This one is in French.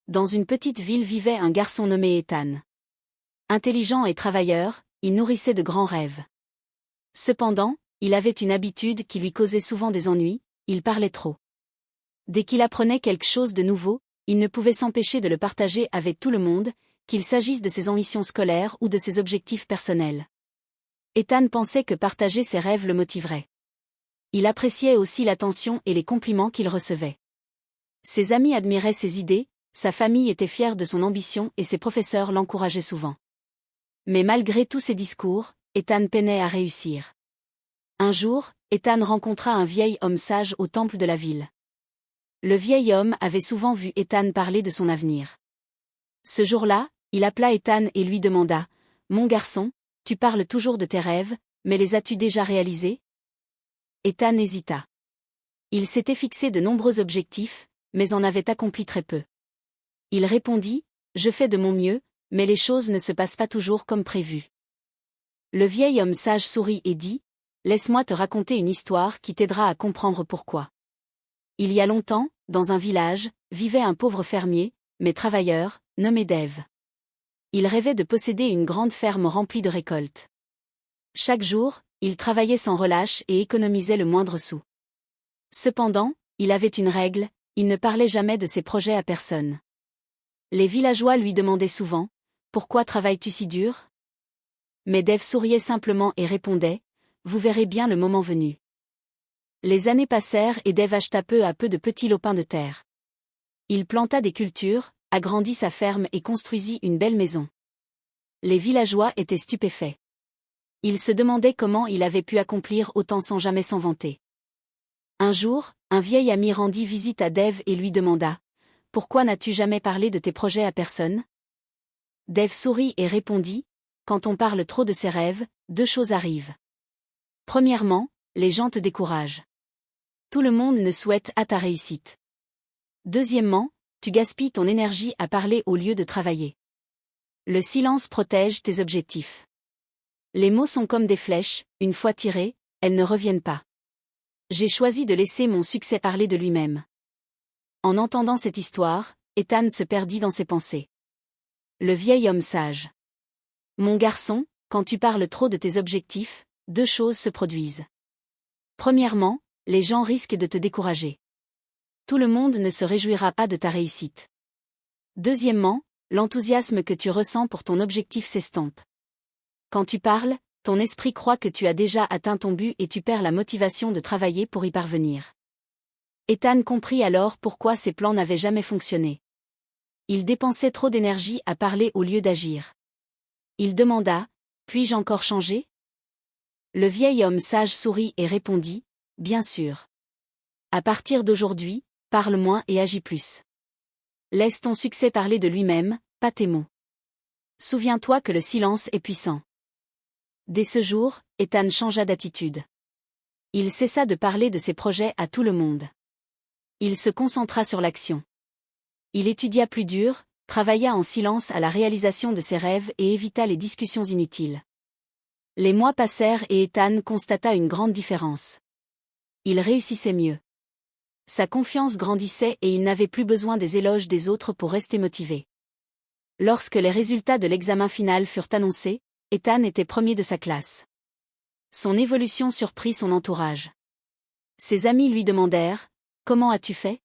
dans une petite ville vivait un garçon nommé Ethan. Intelligent et travailleur, il nourrissait de grands rêves. Cependant, il avait une habitude qui lui causait souvent des ennuis, il parlait trop. Dès qu'il apprenait quelque chose de nouveau, il ne pouvait s'empêcher de le partager avec tout le monde, qu'il s'agisse de ses ambitions scolaires ou de ses objectifs personnels. Ethan pensait que partager ses rêves le motiverait. Il appréciait aussi l'attention et les compliments qu'il recevait. Ses amis admiraient ses idées, sa famille était fière de son ambition et ses professeurs l'encourageaient souvent. Mais malgré tous ces discours, Ethan peinait à réussir. Un jour, Ethan rencontra un vieil homme sage au temple de la ville. Le vieil homme avait souvent vu Ethan parler de son avenir. Ce jour-là, il appela Ethan et lui demanda « Mon garçon, tu parles toujours de tes rêves, mais les as-tu déjà réalisés ?» Ethan hésita. Il s'était fixé de nombreux objectifs, mais en avait accompli très peu. Il répondit « Je fais de mon mieux, mais les choses ne se passent pas toujours comme prévu. » Le vieil homme sage sourit et dit « Laisse-moi te raconter une histoire qui t'aidera à comprendre pourquoi. Il y a longtemps, dans un village, vivait un pauvre fermier, mais travailleur, nommé Dave. Il rêvait de posséder une grande ferme remplie de récoltes. Chaque jour, il travaillait sans relâche et économisait le moindre sou. Cependant, il avait une règle, il ne parlait jamais de ses projets à personne. Les villageois lui demandaient souvent « Pourquoi travailles-tu si dur ?» Mais Dave souriait simplement et répondait « Vous verrez bien le moment venu. » Les années passèrent et Dave acheta peu à peu de petits lopins de terre. Il planta des cultures, agrandit sa ferme et construisit une belle maison. Les villageois étaient stupéfaits. Ils se demandaient comment il avait pu accomplir autant sans jamais s'en vanter. Un jour, un vieil ami rendit visite à Dave et lui demanda « Pourquoi n'as-tu jamais parlé de tes projets à personne ?» Dave sourit et répondit « Quand on parle trop de ses rêves, deux choses arrivent. Premièrement, les gens te découragent. Tout le monde ne souhaite à ta réussite. Deuxièmement, tu gaspilles ton énergie à parler au lieu de travailler. Le silence protège tes objectifs. Les mots sont comme des flèches, une fois tirées, elles ne reviennent pas. J'ai choisi de laisser mon succès parler de lui-même. » En entendant cette histoire, Ethan se perdit dans ses pensées. Le vieil homme sage. « Mon garçon, quand tu parles trop de tes objectifs, deux choses se produisent. Premièrement, les gens risquent de te décourager. Tout le monde ne se réjouira pas de ta réussite. Deuxièmement, l'enthousiasme que tu ressens pour ton objectif s'estompe. Quand tu parles, ton esprit croit que tu as déjà atteint ton but et tu perds la motivation de travailler pour y parvenir. » Ethan comprit alors pourquoi ses plans n'avaient jamais fonctionné. Il dépensait trop d'énergie à parler au lieu d'agir. Il demanda « Puis-je encore changer ?» Le vieil homme sage sourit et répondit « Bien sûr. À partir d'aujourd'hui, parle moins et agis plus. Laisse ton succès parler de lui-même, pas tes mots. Souviens-toi que le silence est puissant. » Dès ce jour, Ethan changea d'attitude. Il cessa de parler de ses projets à tout le monde. Il se concentra sur l'action. Il étudia plus dur, travailla en silence à la réalisation de ses rêves et évita les discussions inutiles. Les mois passèrent et Ethan constata une grande différence. Il réussissait mieux. Sa confiance grandissait et il n'avait plus besoin des éloges des autres pour rester motivé. Lorsque les résultats de l'examen final furent annoncés, Ethan était premier de sa classe. Son évolution surprit son entourage. Ses amis lui demandèrent « Comment as-tu fait ?»